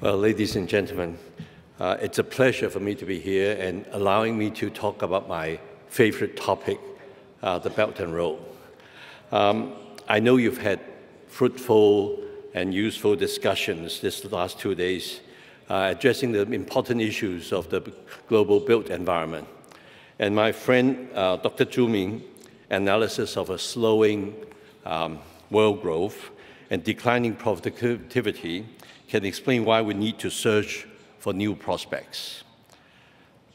Well, ladies and gentlemen, it's a pleasure for me to be here and allowing me to talk about my favorite topic, the Belt and Road. I know you've had fruitful and useful discussions this last 2 days addressing the important issues of the global built environment. And my friend, Dr. Zhu Ming's analysis of a slowing world growth and declining productivity can explain why we need to search for new prospects.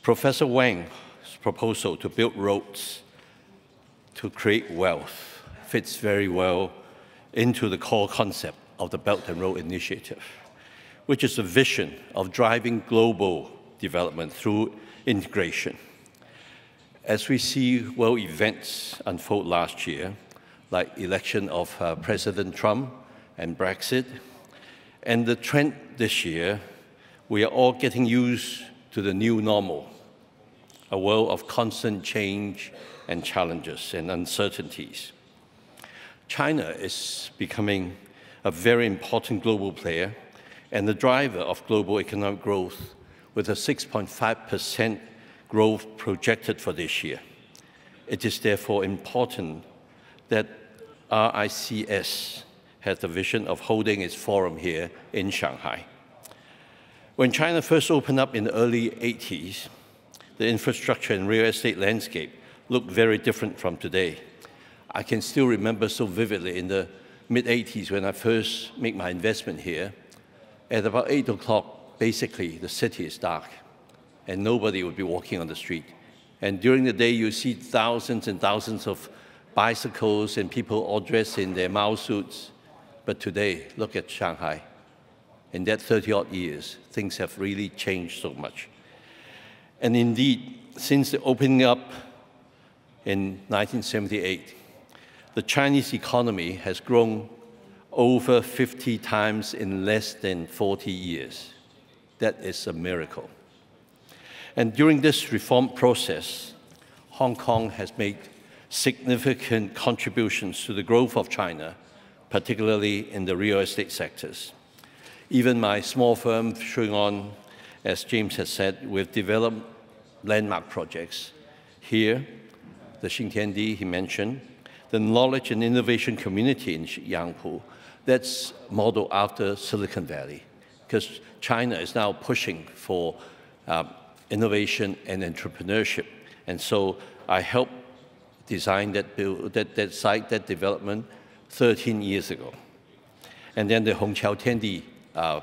Professor Wang's proposal to build roads to create wealth fits very well into the core concept of the Belt and Road Initiative, which is a vision of driving global development through integration. As we see world events unfold last year, like election of President Trump and Brexit, and the trend this year, we are all getting used to the new normal, a world of constant change and challenges and uncertainties. China is becoming a very important global player and the driver of global economic growth with a 6.5% growth projected for this year. It is therefore important that RICS has the vision of holding its forum here in Shanghai. When China first opened up in the early 80s, the infrastructure and real estate landscape looked very different from today. I can still remember so vividly in the mid-80s when I first made my investment here. At about 8 o'clock, basically, the city is dark, and nobody would be walking on the street. And during the day, you see thousands and thousands of bicycles and people all dressed in their Mao suits. But today, look at Shanghai. In that 30-odd years, things have really changed so much. And indeed, since the opening up in 1978, the Chinese economy has grown over 50 times in less than 40 years. That is a miracle. And during this reform process, Hong Kong has made significant contributions to the growth of China, particularly in the real estate sectors. Even my small firm, Shui On, as James has said, we've developed landmark projects. Here, the Xintiandi he mentioned, the knowledge and innovation community in Yangpu, that's modeled after Silicon Valley, because China is now pushing for innovation and entrepreneurship. And so I helped design that site, that development, 13 years ago. And then the Hongqiao Tiandi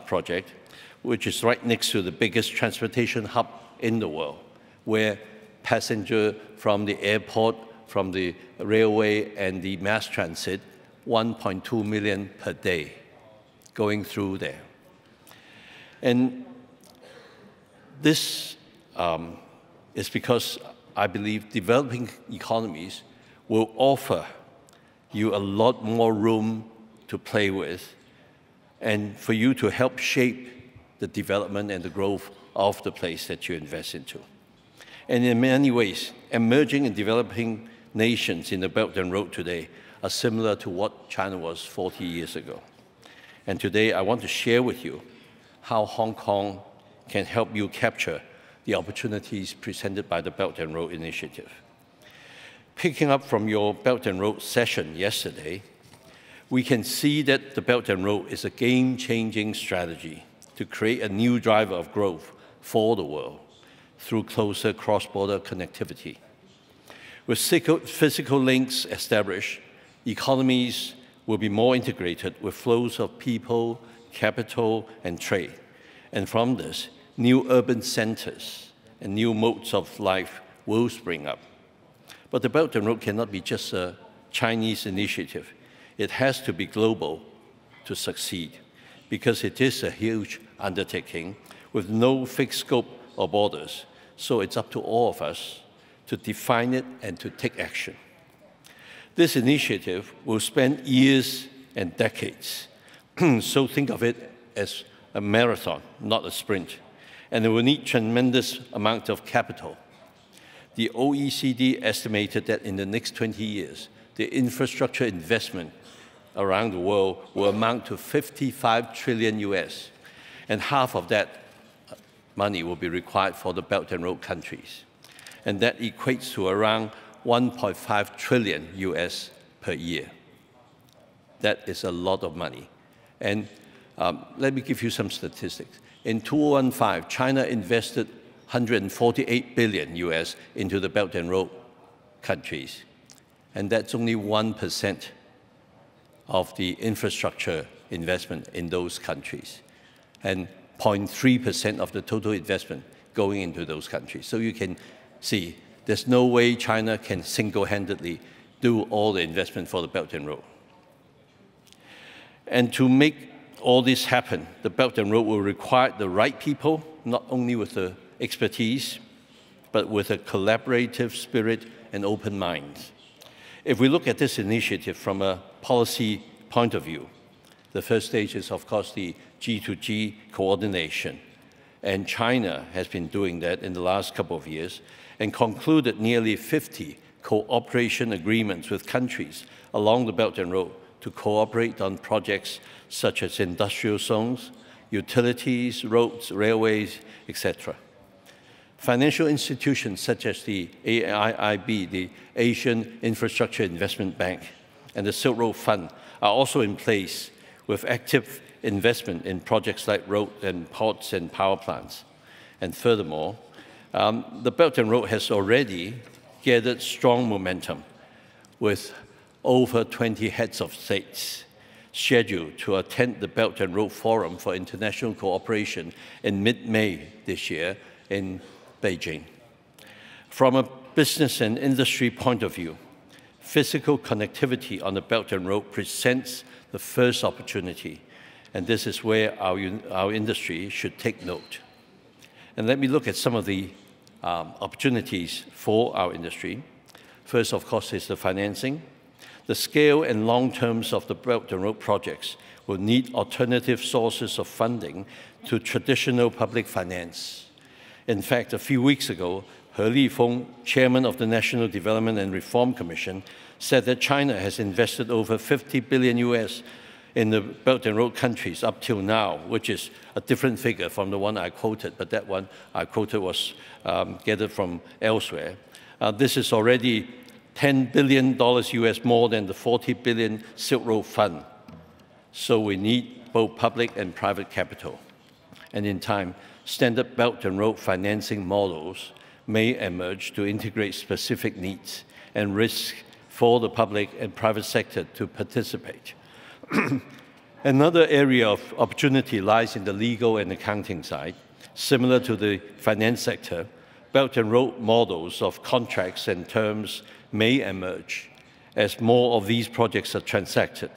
project, which is right next to the biggest transportation hub in the world, where passenger from the airport, from the railway and the mass transit, 1.2 million per day going through there. And this is because I believe developing economies will offer you a lot more room to play with and for you to help shape the development and the growth of the place that you invest into. And in many ways, emerging and developing nations in the Belt and Road today are similar to what China was 40 years ago. And today I want to share with you how Hong Kong can help you capture the opportunities presented by the Belt and Road Initiative. Picking up from your Belt and Road session yesterday, we can see that the Belt and Road is a game-changing strategy to create a new driver of growth for the world through closer cross-border connectivity. With physical links established, economies will be more integrated with flows of people, capital, and trade. And from this, new urban centers and new modes of life will spring up. But the Belt and Road cannot be just a Chinese initiative. It has to be global to succeed, because it is a huge undertaking with no fixed scope or borders. So it's up to all of us to define it and to take action. This initiative will spend years and decades. So think of it as a marathon, not a sprint. And it will need tremendous amount of capital. The OECD estimated that in the next 20 years, the infrastructure investment around the world will amount to 55 trillion US. And half of that money will be required for the Belt and Road countries. And that equates to around 1.5 trillion US per year. That is a lot of money. And let me give you some statistics. In 2015, China invested 148 billion US into the Belt and Road countries. And that's only 1% of the infrastructure investment in those countries, and 0.3% of the total investment going into those countries. So you can see there's no way China can single-handedly do all the investment for the Belt and Road. And to make all this happen, the Belt and Road will require the right people, not only with the expertise, but with a collaborative spirit and open mind. If we look at this initiative from a policy point of view, the first stage is, of course, the G2G coordination. And China has been doing that in the last couple of years and concluded nearly 50 cooperation agreements with countries along the Belt and Road to cooperate on projects such as industrial zones, utilities, roads, railways, etc. Financial institutions such as the AIIB, the Asian Infrastructure Investment Bank, and the Silk Road Fund are also in place with active investment in projects like roads and ports and power plants. And furthermore, the Belt and Road has already gathered strong momentum with over 20 heads of states scheduled to attend the Belt and Road Forum for International Cooperation in mid-May this year in Beijing. From a business and industry point of view, physical connectivity on the Belt and Road presents the first opportunity, and this is where our industry should take note. And let me look at some of the opportunities for our industry. First, of course, is the financing. The scale and long terms of the Belt and Road projects will need alternative sources of funding to traditional public finance. In fact, a few weeks ago, He Lifeng, chairman of the National Development and Reform Commission, said that China has invested over 50 billion US in the Belt and Road countries up till now, which is a different figure from the one I quoted, but that one I quoted was gathered from elsewhere. This is already $10 billion US more than the 40 billion Silk Road Fund. So we need both public and private capital. And in time, standard Belt and Road financing models may emerge to integrate specific needs and risks for the public and private sector to participate. Another area of opportunity lies in the legal and accounting side. Similar to the finance sector, Belt and Road models of contracts and terms may emerge as more of these projects are transacted,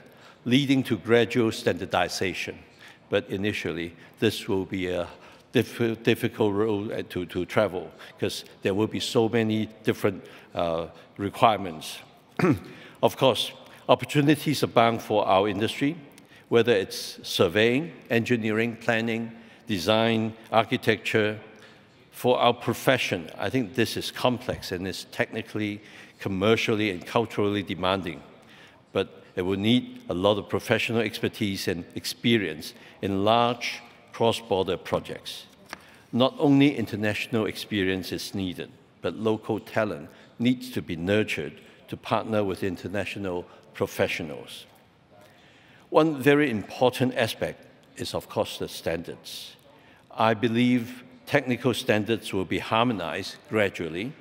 leading to gradual standardization. But initially, this will be a difficult road to travel because there will be so many different requirements. Of course, opportunities abound for our industry, whether it's surveying, engineering, planning, design, architecture. For our profession, I think this is complex and is technically, commercially, and culturally demanding. But it will need a lot of professional expertise and experience in large cross-border projects. Not only international experience is needed, but local talent needs to be nurtured to partner with international professionals. One very important aspect is, of course, the standards. I believe technical standards will be harmonized gradually,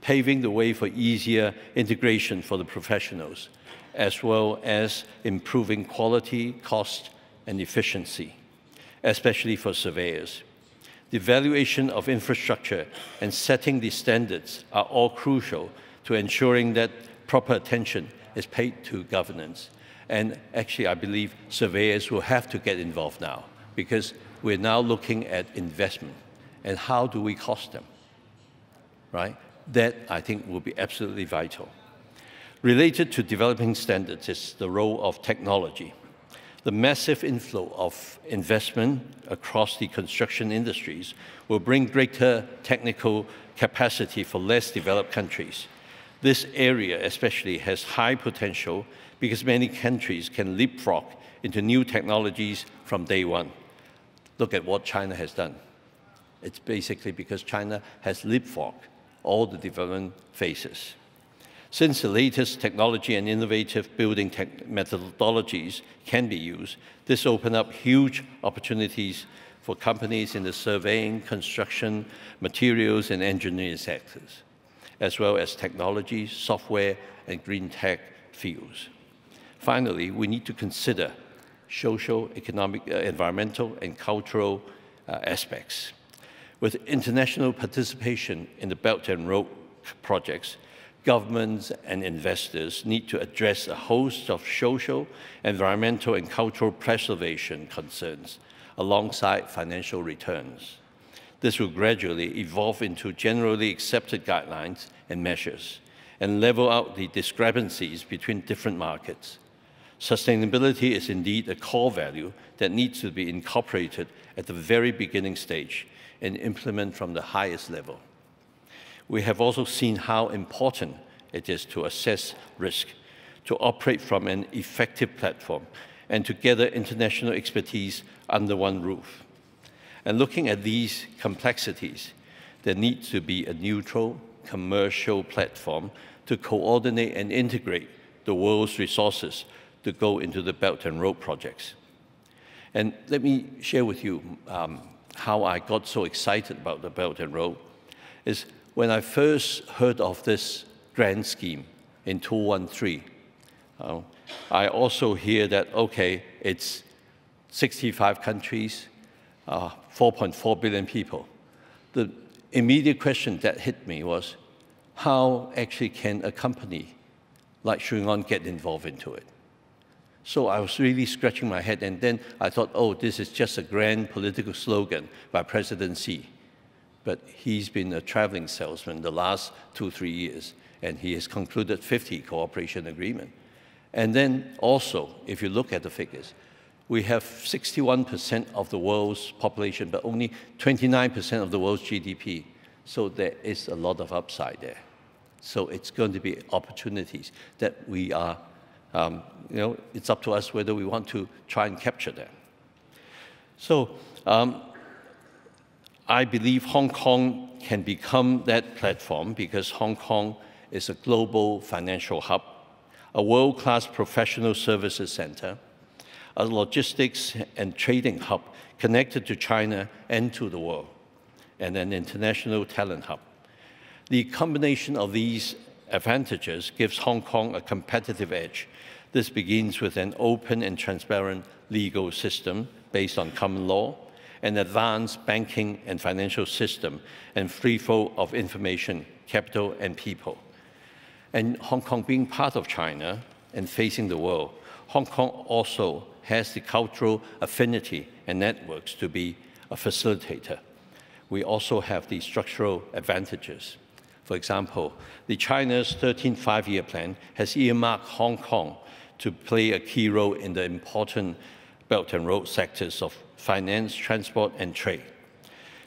paving the way for easier integration for the professionals, as well as improving quality, cost, and efficiency, especially for surveyors. The evaluation of infrastructure and setting the standards are all crucial to ensuring that proper attention is paid to governance. And actually, I believe surveyors will have to get involved now because we're now looking at investment and how do we cost them, right? That, I think, will be absolutely vital. Related to developing standards is the role of technology. The massive inflow of investment across the construction industries will bring greater technical capacity for less developed countries. This area especially has high potential because many countries can leapfrog into new technologies from day one. Look at what China has done. It's basically because China has leapfrogged all the development phases. Since the latest technology and innovative building methodologies can be used, this opened up huge opportunities for companies in the surveying, construction, materials, and engineering sectors, as well as technology, software, and green tech fields. Finally, we need to consider social, economic, environmental, and cultural aspects. With international participation in the Belt and Road projects, governments and investors need to address a host of social, environmental, and cultural preservation concerns alongside financial returns. This will gradually evolve into generally accepted guidelines and measures and level out the discrepancies between different markets. Sustainability is indeed a core value that needs to be incorporated at the very beginning stage and implemented from the highest level. We have also seen how important it is to assess risk, to operate from an effective platform, and to gather international expertise under one roof. And looking at these complexities, there needs to be a neutral, commercial platform to coordinate and integrate the world's resources to go into the Belt and Road projects. And let me share with you how I got so excited about the Belt and Road. Is when I first heard of this grand scheme in 2013, I also hear that, okay, it's 65 countries, 4.4 billion people. The immediate question that hit me was, how actually can a company like Shui On get involved into it? So I was really scratching my head, and then I thought, oh, this is just a grand political slogan by President Xi. But he's been a traveling salesman the last 2-3 years, and he has concluded 50 cooperation agreements. And then also, if you look at the figures, we have 61% of the world's population, but only 29% of the world's GDP. So there is a lot of upside there. So it's going to be opportunities that we are, it's up to us whether we want to try and capture them. So I believe Hong Kong can become that platform because Hong Kong is a global financial hub, a world-class professional services center, a logistics and trading hub connected to China and to the world, and an international talent hub. The combination of these advantages gives Hong Kong a competitive edge. This begins with an open and transparent legal system based on common law, an advanced banking and financial system, and free flow of information, capital, and people. And Hong Kong being part of China and facing the world, Hong Kong also has the cultural affinity and networks to be a facilitator. We also have the structural advantages. For example, the China's 13th five-year plan has earmarked Hong Kong to play a key role in the important Belt and Road sectors of finance, transport, and trade.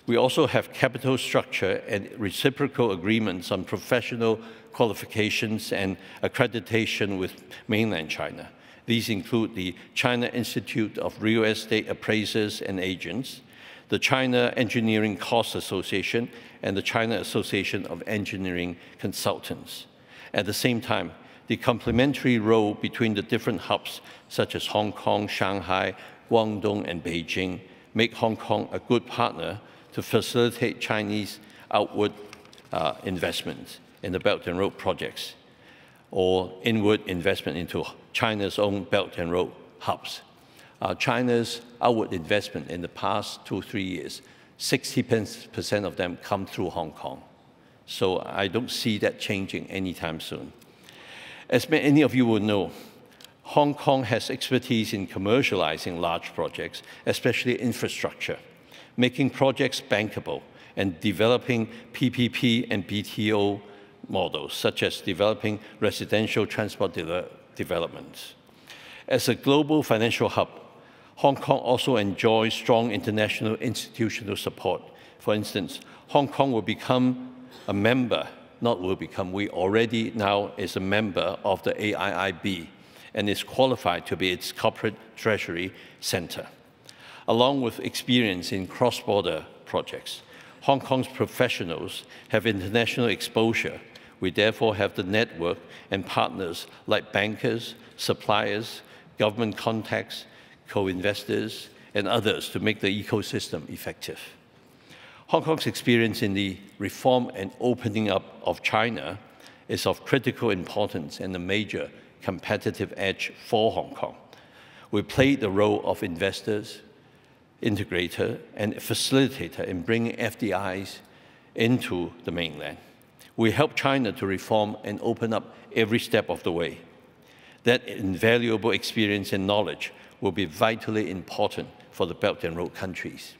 We also have capital structure and reciprocal agreements on professional qualifications and accreditation with mainland China. These include the China Institute of Real Estate Appraisers and Agents, the China Engineering Cost Association, and the China Association of Engineering Consultants. At the same time, the complementary role between the different hubs, such as Hong Kong, Shanghai, Guangdong, and Beijing, make Hong Kong a good partner to facilitate Chinese outward investments in the Belt and Road projects, or inward investment into China's own Belt and Road hubs. China's outward investment in the past 2-3 years, 60% of them come through Hong Kong. So I don't see that changing anytime soon. As many of you will know, Hong Kong has expertise in commercializing large projects, especially infrastructure, making projects bankable, and developing PPP and BTO models, such as developing residential transport developments. As a global financial hub, Hong Kong also enjoys strong international institutional support. For instance, Hong Kong will become a member, not will become, we already now is a member of the AIIB and is qualified to be its corporate treasury center. Along with experience in cross-border projects, Hong Kong's professionals have international exposure. We therefore have the network and partners like bankers, suppliers, government contacts, co-investors, and others to make the ecosystem effective. Hong Kong's experience in the reform and opening up of China is of critical importance and a major competitive edge for Hong Kong. We played the role of investors, integrator, and facilitator in bringing FDIs into the mainland. We helped China to reform and open up every step of the way. That invaluable experience and knowledge will be vitally important for the Belt and Road countries.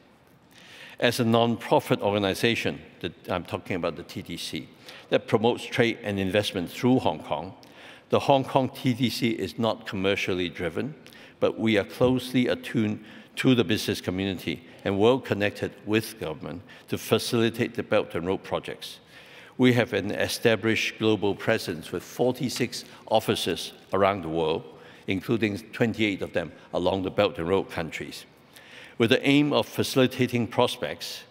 As a non-profit organization, I'm talking about the TDC, that promotes trade and investment through Hong Kong, the Hong Kong TDC is not commercially driven, but we are closely attuned to the business community and well connected with government to facilitate the Belt and Road projects. We have an established global presence with 46 offices around the world, including 28 of them along the Belt and Road countries. With the aim of facilitating prospects,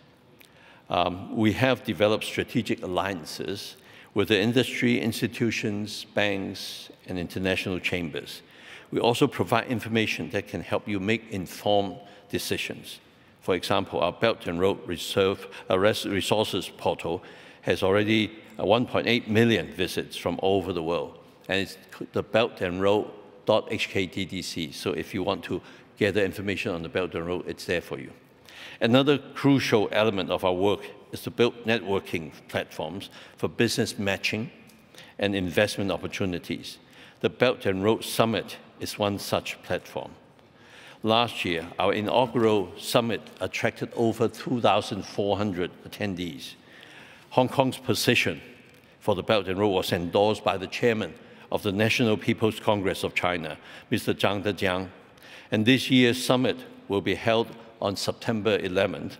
we have developed strategic alliances with the industry, institutions, banks, and international chambers. We also provide information that can help you make informed decisions. For example, our Belt and Road Resources portal has already 1.8 million visits from all over the world, and it's the Belt and Road.hktdc. So if you want to gather information on the Belt and Road, it's there for you. Another crucial element of our work is to build networking platforms for business matching and investment opportunities. The Belt and Road Summit is one such platform. Last year, our inaugural summit attracted over 2,400 attendees. Hong Kong's position for the Belt and Road was endorsed by the chairman of the National People's Congress of China, Mr. Zhang Dejiang. And this year's summit will be held on September 11th.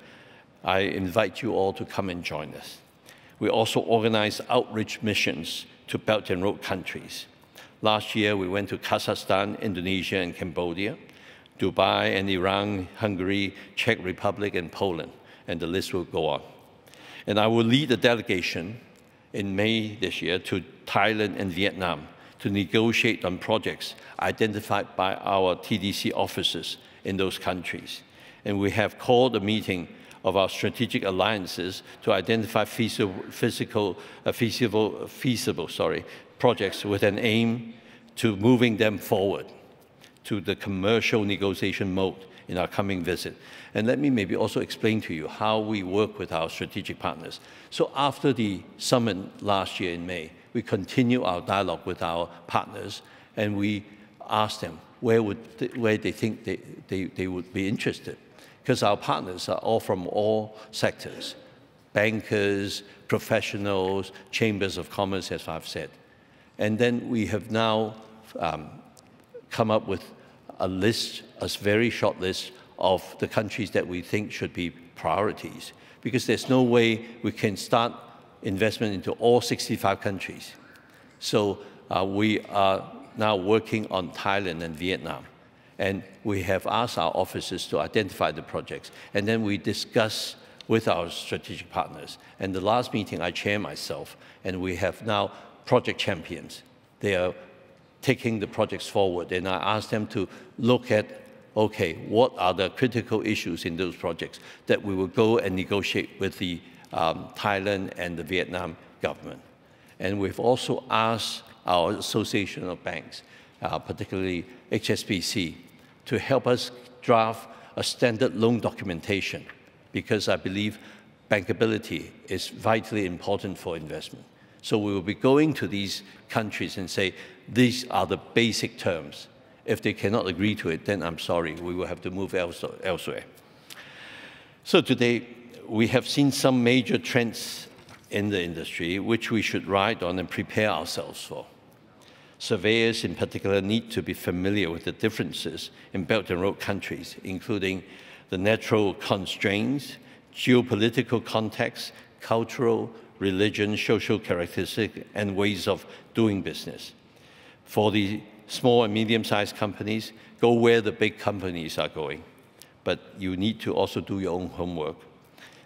I invite you all to come and join us. We also organize outreach missions to Belt and Road countries. Last year, we went to Kazakhstan, Indonesia, and Cambodia, Dubai and Iran, Hungary, Czech Republic, and Poland, and the list will go on. And I will lead a delegation in May this year to Thailand and Vietnam to negotiate on projects identified by our TDC officers in those countries. And we have called a meeting of our strategic alliances to identify feasible projects with an aim to moving them forward to the commercial negotiation mode in our coming visit. And let me maybe also explain to you how we work with our strategic partners. So after the summit last year in May, we continue our dialogue with our partners, and we ask them where they think they would be interested. Because our partners are all from all sectors, bankers, professionals, chambers of commerce, as I've said. And then we have now come up with a list, a very short list of the countries that we think should be priorities, because there's no way we can start investment into all 65 countries. So we are now working on Thailand and Vietnam. And we have asked our officers to identify the projects. And then we discuss with our strategic partners. And the last meeting I chair myself, and we have now project champions. They are taking the projects forward. And I asked them to look at, okay, what are the critical issues in those projects that we will go and negotiate with the Thailand and the Vietnam government. And we've also asked our Association of Banks, particularly HSBC, to help us draft a standard loan documentation, because I believe bankability is vitally important for investment. So we will be going to these countries and say, these are the basic terms. If they cannot agree to it, then I'm sorry, we will have to move elsewhere. So today, we have seen some major trends in the industry which we should ride on and prepare ourselves for. Surveyors in particular need to be familiar with the differences in Belt and Road countries, including the natural constraints, geopolitical context, cultural, religion, social characteristics, and ways of doing business. For the small and medium-sized companies, go where the big companies are going. but you need to also do your own homework.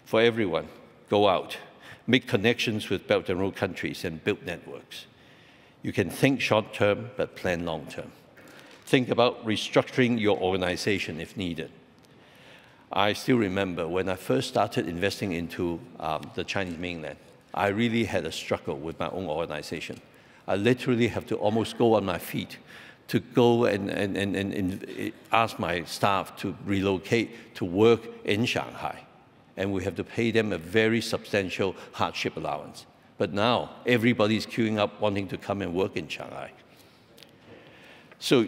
For everyone, go out, make connections with Belt and Road countries and build networks. You can think short-term, but plan long-term. Think about restructuring your organization if needed. I still remember when I first started investing into the Chinese mainland, I really had a struggle with my own organization. I literally have to almost go on my feet to go and ask my staff to relocate to work in Shanghai. And we have to pay them a very substantial hardship allowance. But now, everybody's queuing up wanting to come and work in Shanghai. So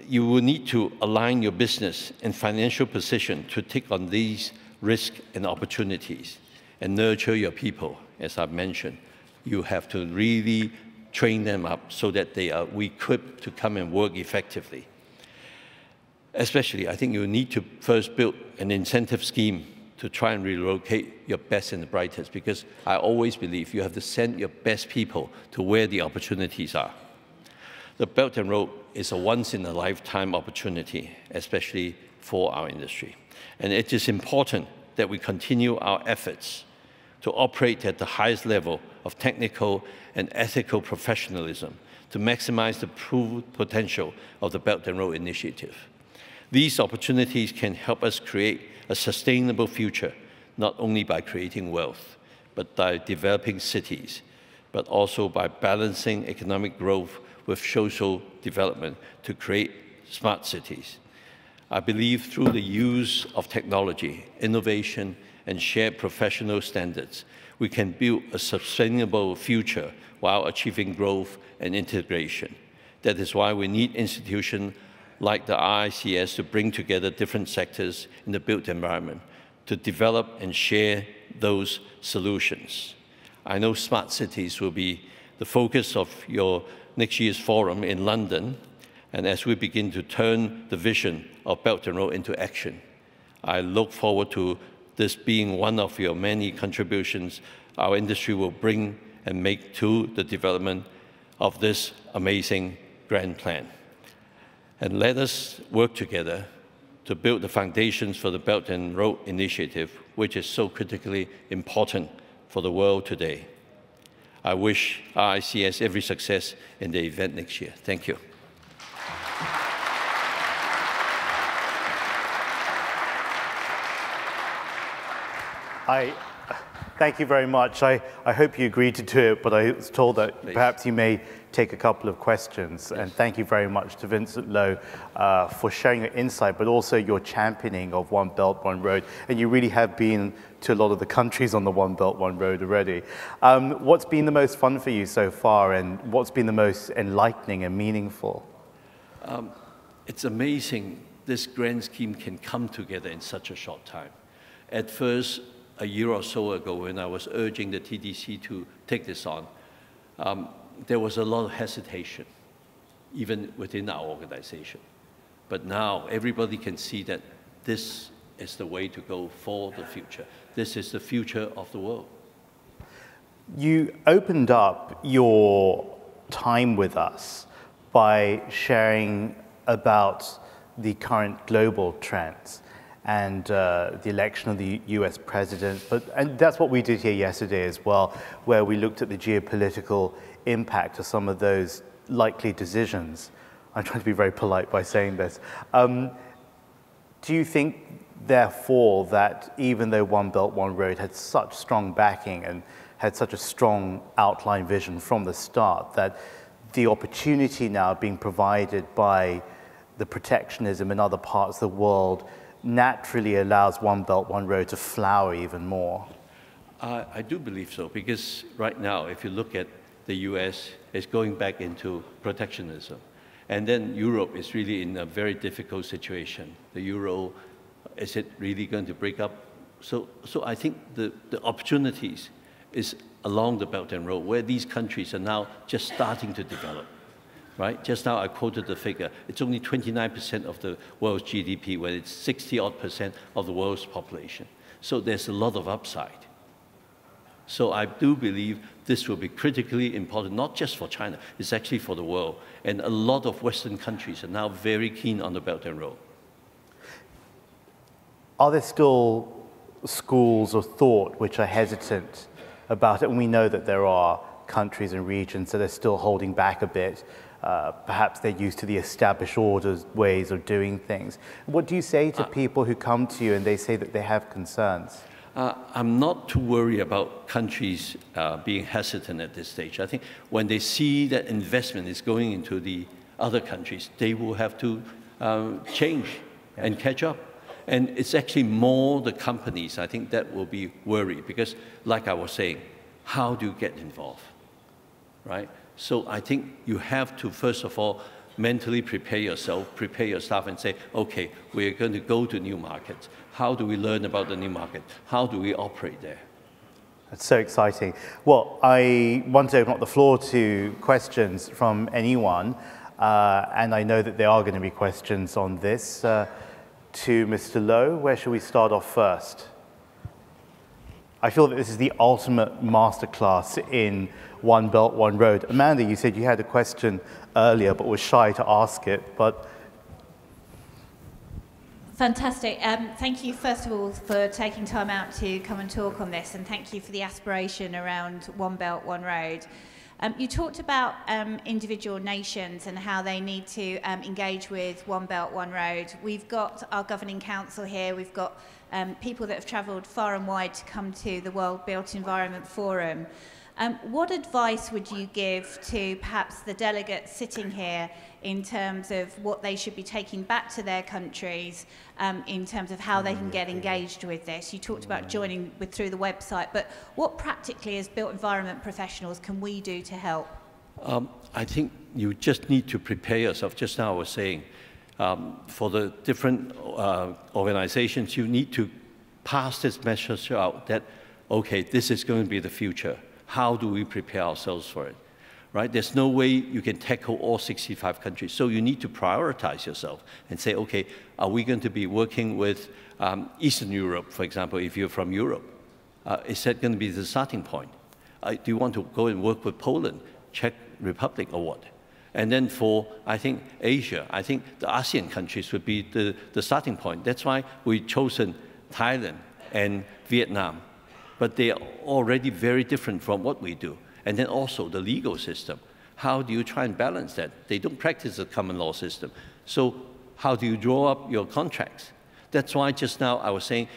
you will need to align your business and financial position to take on these risks and opportunities and nurture your people, as I've mentioned. You have to really train them up so that they are equipped to come and work effectively. Especially, I think you need to first build an incentive scheme to try and relocate your best and the brightest, because I always believe you have to send your best people to where the opportunities are. The Belt and Road is a once-in-a-lifetime opportunity, especially for our industry. And it is important that we continue our efforts to operate at the highest level of technical and ethical professionalism to maximize the full potential of the Belt and Road Initiative. These opportunities can help us create a sustainable future, not only by creating wealth, but by developing cities, but also by balancing economic growth with social development to create smart cities. I believe through the use of technology, innovation, and shared professional standards, we can build a sustainable future while achieving growth and integration. That is why we need institutions like the RICS to bring together different sectors in the built environment to develop and share those solutions. I know smart cities will be the focus of your next year's forum in London, and as we begin to turn the vision of Belt and Road into action, I look forward to this being one of your many contributions our industry will bring and make to the development of this amazing grand plan. And let us work together to build the foundations for the Belt and Road Initiative, which is so critically important for the world today. I wish RICS every success in the event next year. Thank you. Thank you very much. I hope you agreed to do it, but I was told that perhaps you may take a couple of questions. Yes. And thank you very much to Vincent Lo for sharing your insight, but also your championing of One Belt, One Road. And you really have been to a lot of the countries on the One Belt, One Road already. What's been the most fun for you so far, and what's been the most enlightening and meaningful? It's amazing this grand scheme can come together in such a short time. At first, a year or so ago, when I was urging the TDC to take this on, there was a lot of hesitation, even within our organization. But now everybody can see that this is the way to go for the future. This is the future of the world. You opened up your time with us by sharing about the current global trends and the election of the US president. And that's what we did here yesterday as well, where we looked at the geopolitical impact of some of those likely decisions. I'm trying to be very polite by saying this. Do you think, therefore, that even though One Belt, One Road had such strong backing and had such a strong outline vision from the start, that the opportunity now being provided by the protectionism in other parts of the world naturally allows One Belt, One Road to flower even more? I do believe so, because right now, if you look at the US, it's going back into protectionism. And then Europe is really in a very difficult situation. The euro, is it really going to break up? So I think the opportunities is along the Belt and Road, where these countries are now just starting to develop. Right? Just now I quoted the figure. It's only 29% of the world's GDP, when it's 60-odd% of the world's population. So there's a lot of upside. So I do believe this will be critically important, not just for China, it's actually for the world. And a lot of Western countries are now very keen on the Belt and Road. are there still schools of thought which are hesitant about it? And we know that there are countries and regions that are still holding back a bit. Perhaps they're used to the established orders, ways of doing things. What do you say to people who come to you and they say that they have concerns? I'm not too worried about countries being hesitant at this stage. I think when they see that investment is going into the other countries, they will have to change and catch up. And it's actually more the companies, I think, that will be worried because, like I was saying, how do you get involved, right? So I think you have to, first of all, mentally prepare yourself, prepare your staff and say, okay, we're going to go to new markets. How do we learn about the new market? How do we operate there? That's so exciting. Well, I want to open up the floor to questions from anyone, and I know that there are going to be questions on this. To Mr. Low, where should we start off first? I feel that this is the ultimate masterclass in One Belt, One Road. Amanda, you said you had a question earlier, but was shy to ask it. But fantastic. Thank you, first of all, for taking time out to come and talk on this, and thank you for the aspiration around One Belt, One Road. You talked about individual nations and how they need to engage with One Belt, One Road. We've got our governing council here. We've got people that have travelled far and wide to come to the World Built Environment Forum. What advice would you give to perhaps the delegates sitting here in terms of what they should be taking back to their countries in terms of how they can get engaged with this? You talked about joining through the website, but what practically as built environment professionals can we do to help? I think you just need to prepare yourself. Just now I was saying, for the different organizations, you need to pass this message out that, okay, this is going to be the future. How do we prepare ourselves for it? Right? There's no way you can tackle all 65 countries. So you need to prioritize yourself and say, okay, are we going to be working with Eastern Europe, for example, if you're from Europe? Is that going to be the starting point? Do you want to go and work with Poland, Czech Republic, or what? And then for, I think, Asia, I think the ASEAN countries would be the starting point. That's why we've chosen Thailand and Vietnam. But they are already very different from what we do. And then also the legal system. How do you try and balance that? They don't practice the common law system. So how do you draw up your contracts? That's why just now I was saying,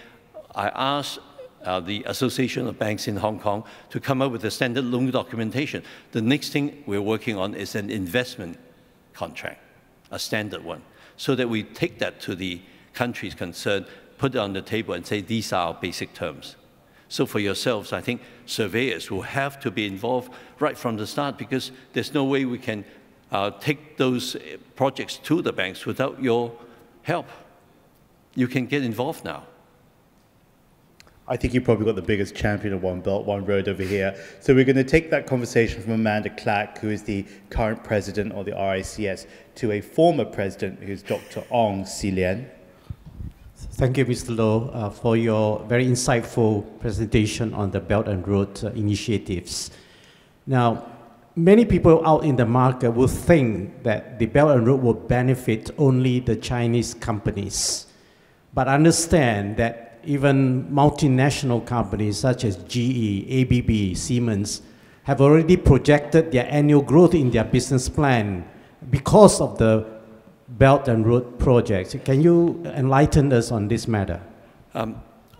I asked the Association of Banks in Hong Kong to come up with a standard loan documentation. The next thing we're working on is an investment contract, a standard one, so that we take that to the countries concerned, put it on the table and say, these are our basic terms. So for yourselves, I think surveyors will have to be involved right from the start because there's no way we can take those projects to the banks without your help. You can get involved now. I think you probably got the biggest champion of One Belt, One Road over here. So we're going to take that conversation from Amanda Clack, who is the current president of the RICS, to a former president, who's Dr. Ong Si Lien. Thank you, Mr. Low, for your very insightful presentation on the Belt and Road initiatives. Now, many people out in the market will think that the Belt and Road will benefit only the Chinese companies. But understand that even multinational companies such as GE, ABB, Siemens have already projected their annual growth in their business plan because of the Belt and Road projects. Can you enlighten us on this matter?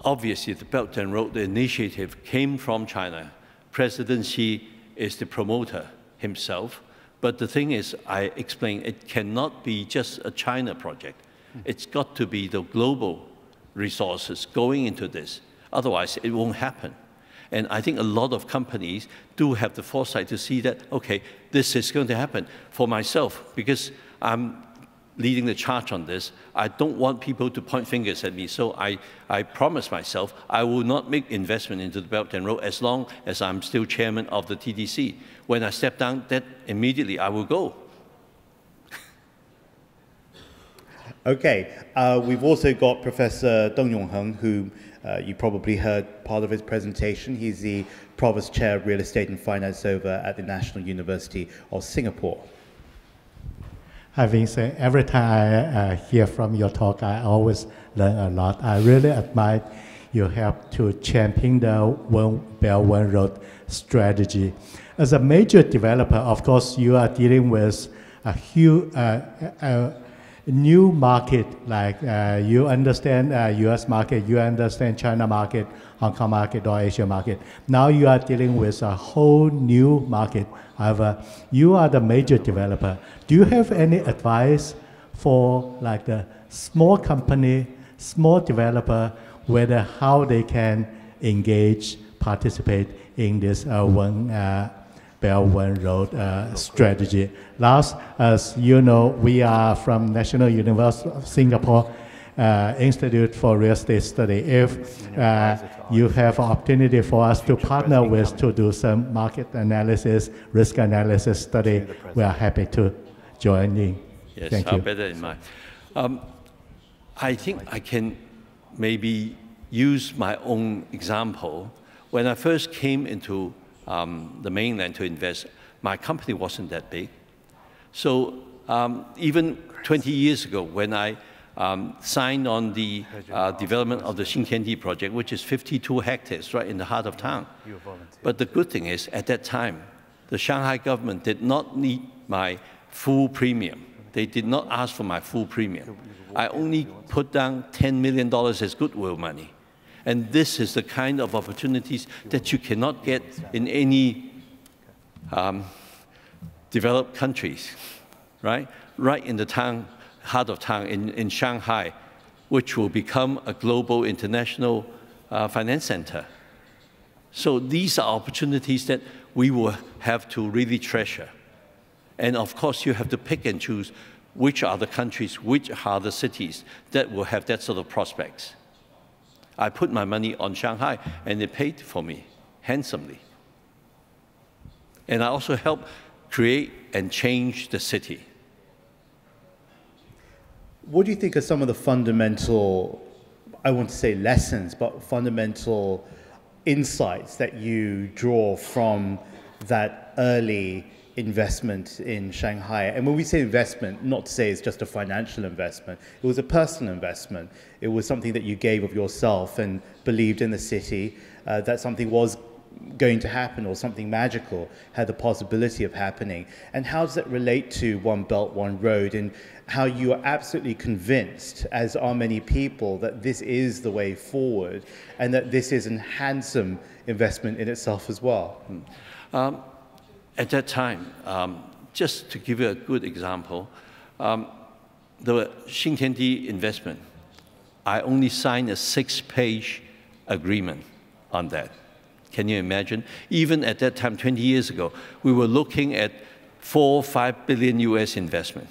Obviously, the Belt and Road initiative came from China. President Xi is the promoter himself. But the thing is, I explained, it cannot be just a China project. It's got to be the global resources going into this. Otherwise, it won't happen. And I think a lot of companies do have the foresight to see that, okay, this is going to happen. For myself, because I'm leading the charge on this, I don't want people to point fingers at me. So I promise myself I will not make investment into the Belt and Road as long as I'm still chairman of the TDC. When I step down, that immediately I will go. Okay, we've also got Professor Dong Yongheng, who you probably heard part of his presentation. He's the Provost Chair of Real Estate and Finance over at the National University of Singapore. Hi, Vincent. Every time I hear from your talk, I always learn a lot. I really admire you help to champion the One Belt, One Road strategy. As a major developer, of course, you are dealing with a huge new market, like you understand US market, you understand China market, Hong Kong market, or Asia market. Now you are dealing with a whole new market. However, you are the major developer. Do you have any advice for like the small company, small developer, whether how they can engage, participate in this One Belt, One Road strategy? Last, as you know, we are from National University of Singapore Institute for Real Estate Study. If you have opportunity for us to partner with to do some market analysis, risk analysis study, we are happy to join in. Yes, Thank I'll you. bear that in mind. I think I can maybe use my own example. When I first came into the mainland to invest, my company wasn't that big. So even 20 years ago, when I signed on the development of the Xintiandi project, which is 52 hectares right in the heart of town. But the good thing is, at that time, the Shanghai government did not need my full premium. They did not ask for my full premium. I only put down $10 million as goodwill money. And this is the kind of opportunities that you cannot get in any developed countries, right? Right in the town, heart of town in Shanghai, which will become a global international finance center. So these are opportunities that we will have to really treasure. And of course, you have to pick and choose which are the countries, which are the cities that will have that sort of prospects. I put my money on Shanghai, and they paid for me handsomely. And I also helped create and change the city. What do you think are some of the fundamental, I want to say lessons, but fundamental insights that you draw from that early investment in Shanghai? And when we say investment, not to say it's just a financial investment, it was a personal investment. It was something that you gave of yourself and believed in the city, that something was going to happen or something magical had the possibility of happening. And how does that relate to One Belt, One Road, and how you are absolutely convinced, as are many people, that this is the way forward and that this is a handsome investment in itself as well? At that time, just to give you a good example, the Xintiandi investment, I only signed a 6-page agreement on that. Can you imagine? Even at that time, 20 years ago, we were looking at $4-5 billion US investment.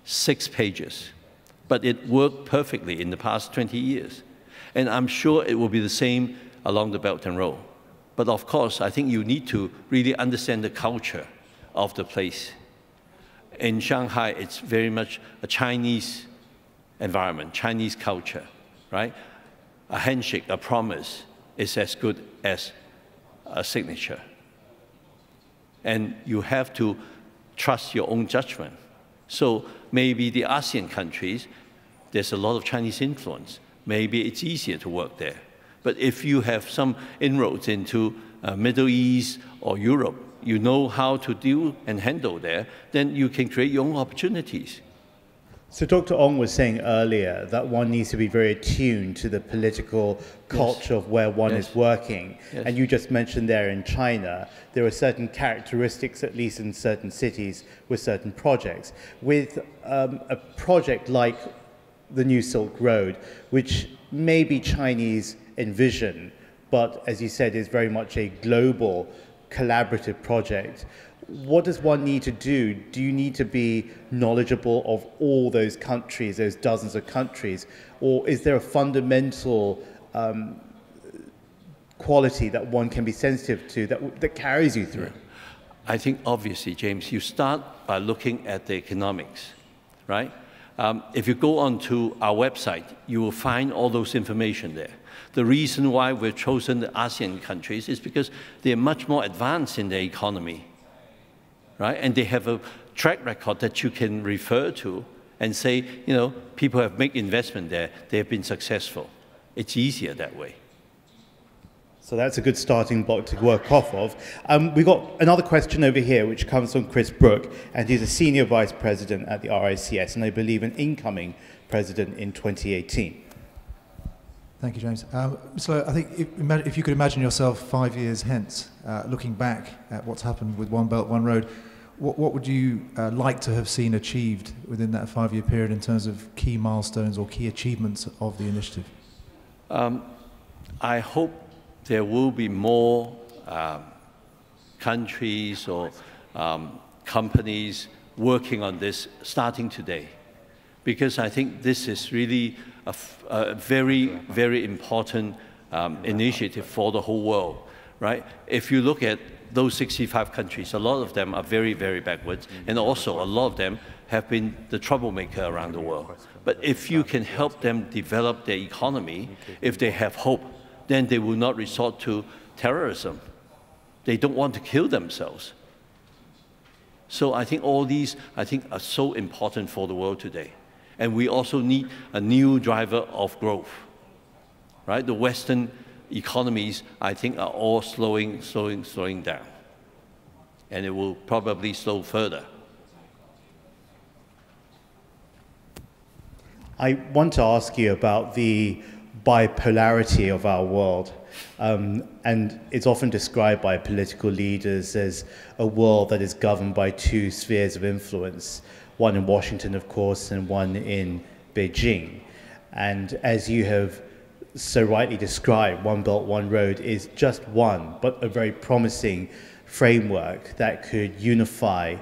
6 pages. But it worked perfectly in the past 20 years. And I'm sure it will be the same along the Belt and Road. But of course, I think you need to really understand the culture of the place. In Shanghai, it's very much a Chinese environment, Chinese culture, right? A handshake, a promise is as good as a signature. And you have to trust your own judgment. So maybe the ASEAN countries, there's a lot of Chinese influence. Maybe it's easier to work there. But if you have some inroads into Middle East or Europe, you know how to deal and handle there, then you can create your own opportunities. So Dr. Ong was saying earlier that one needs to be very attuned to the political culture of where one is working. And you just mentioned there in China, there are certain characteristics, at least in certain cities, with certain projects. With a project like the New Silk Road, which may be Chinese in vision, but as you said, is very much a global collaborative project. What does one need to do? Do you need to be knowledgeable of all those countries, those dozens of countries? Or is there a fundamental quality that one can be sensitive to that carries you through? I think obviously, James, you start by looking at the economics, right? If you go onto our website, you will find all those information there. The reason why we've chosen the ASEAN countries is because they're much more advanced in their economy, right? And they have a track record that you can refer to and say, you know, people have made investment there, they have been successful. It's easier that way. So that's a good starting block to work off of. We've got another question over here, which comes from Chris Brook, and he's a Senior Vice President at the RICS, and I believe an incoming president in 2018. Thank you, James. So I think if you could imagine yourself 5 years hence, looking back at what's happened with One Belt, One Road, what would you like to have seen achieved within that 5-year period in terms of key milestones or key achievements of the initiative? I hope there will be more countries or companies working on this starting today, because I think this is really a very, very important initiative for the whole world, right? If you look at those 65 countries, a lot of them are very, very backwards, and also a lot of them have been the troublemaker around the world. But if you can help them develop their economy, if they have hope, then they will not resort to terrorism. They don't want to kill themselves. So I think all these, are so important for the world today. And we also need a new driver of growth, right? The Western economies, I think, are all slowing down. And it will probably slow further. I want to ask you about the bipolarity of our world. And it's often described by political leaders as a world that is governed by two spheres of influence, one in Washington, of course, and one in Beijing. And as you have so rightly described, One Belt, One Road is just one, but a very promising framework that could unify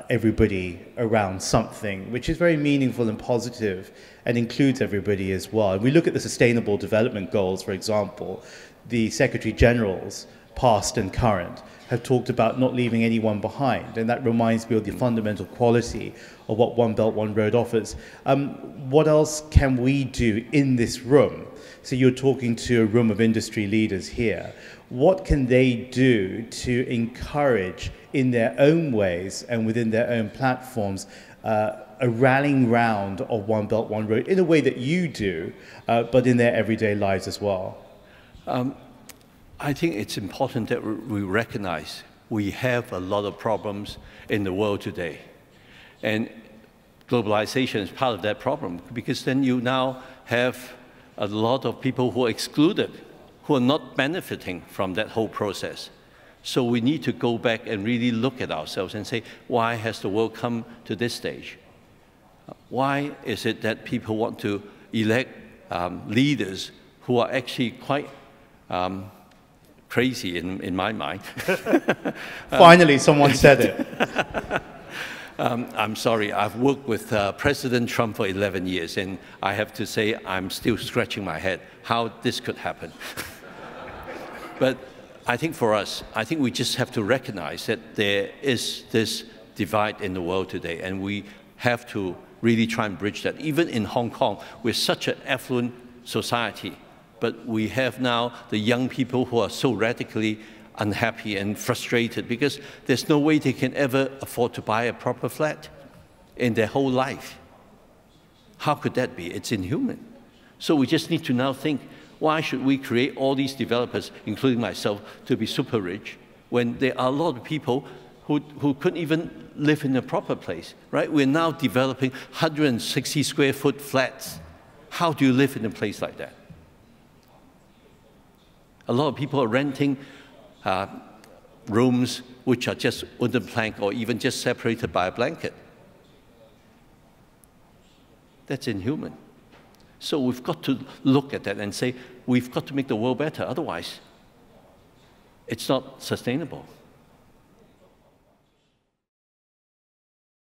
everybody around something, which is very meaningful and positive and includes everybody as well. And we look at the Sustainable Development Goals, for example, the Secretary Generals, past and current, have talked about not leaving anyone behind. And that reminds me of the fundamental quality of what One Belt, One Road offers. What else can we do in this room? So you're talking to a room of industry leaders here. What can they do to encourage in their own ways and within their own platforms a rallying round of One Belt, One Road in a way that you do, but in their everyday lives as well? I think it's important that we recognize we have a lot of problems in the world today. And globalization is part of that problem, because then you now have a lot of people who are excluded, who are not benefiting from that whole process. So we need to go back and really look at ourselves and say, why has the world come to this stage? Why is it that people want to elect leaders who are actually quite crazy in my mind? Finally, someone said it. I'm sorry, I've worked with President Trump for 11 years, and I have to say I'm still scratching my head how this could happen. But I think for us, I think we just have to recognize that there is this divide in the world today, and we have to really try and bridge that. Even in Hong Kong, we're such an affluent society, but we have now the young people who are so radically unhappy and frustrated because there's no way they can ever afford to buy a proper flat in their whole life. How could that be? It's inhuman. So we just need to now think, why should we create all these developers, including myself, to be super rich when there are a lot of people who couldn't even live in a proper place, right? We're now developing 160 square foot flats. How do you live in a place like that? A lot of people are renting rooms which are just wooden plank or even just separated by a blanket. That's inhuman. So we've got to look at that and say, we've got to make the world better, otherwise it's not sustainable.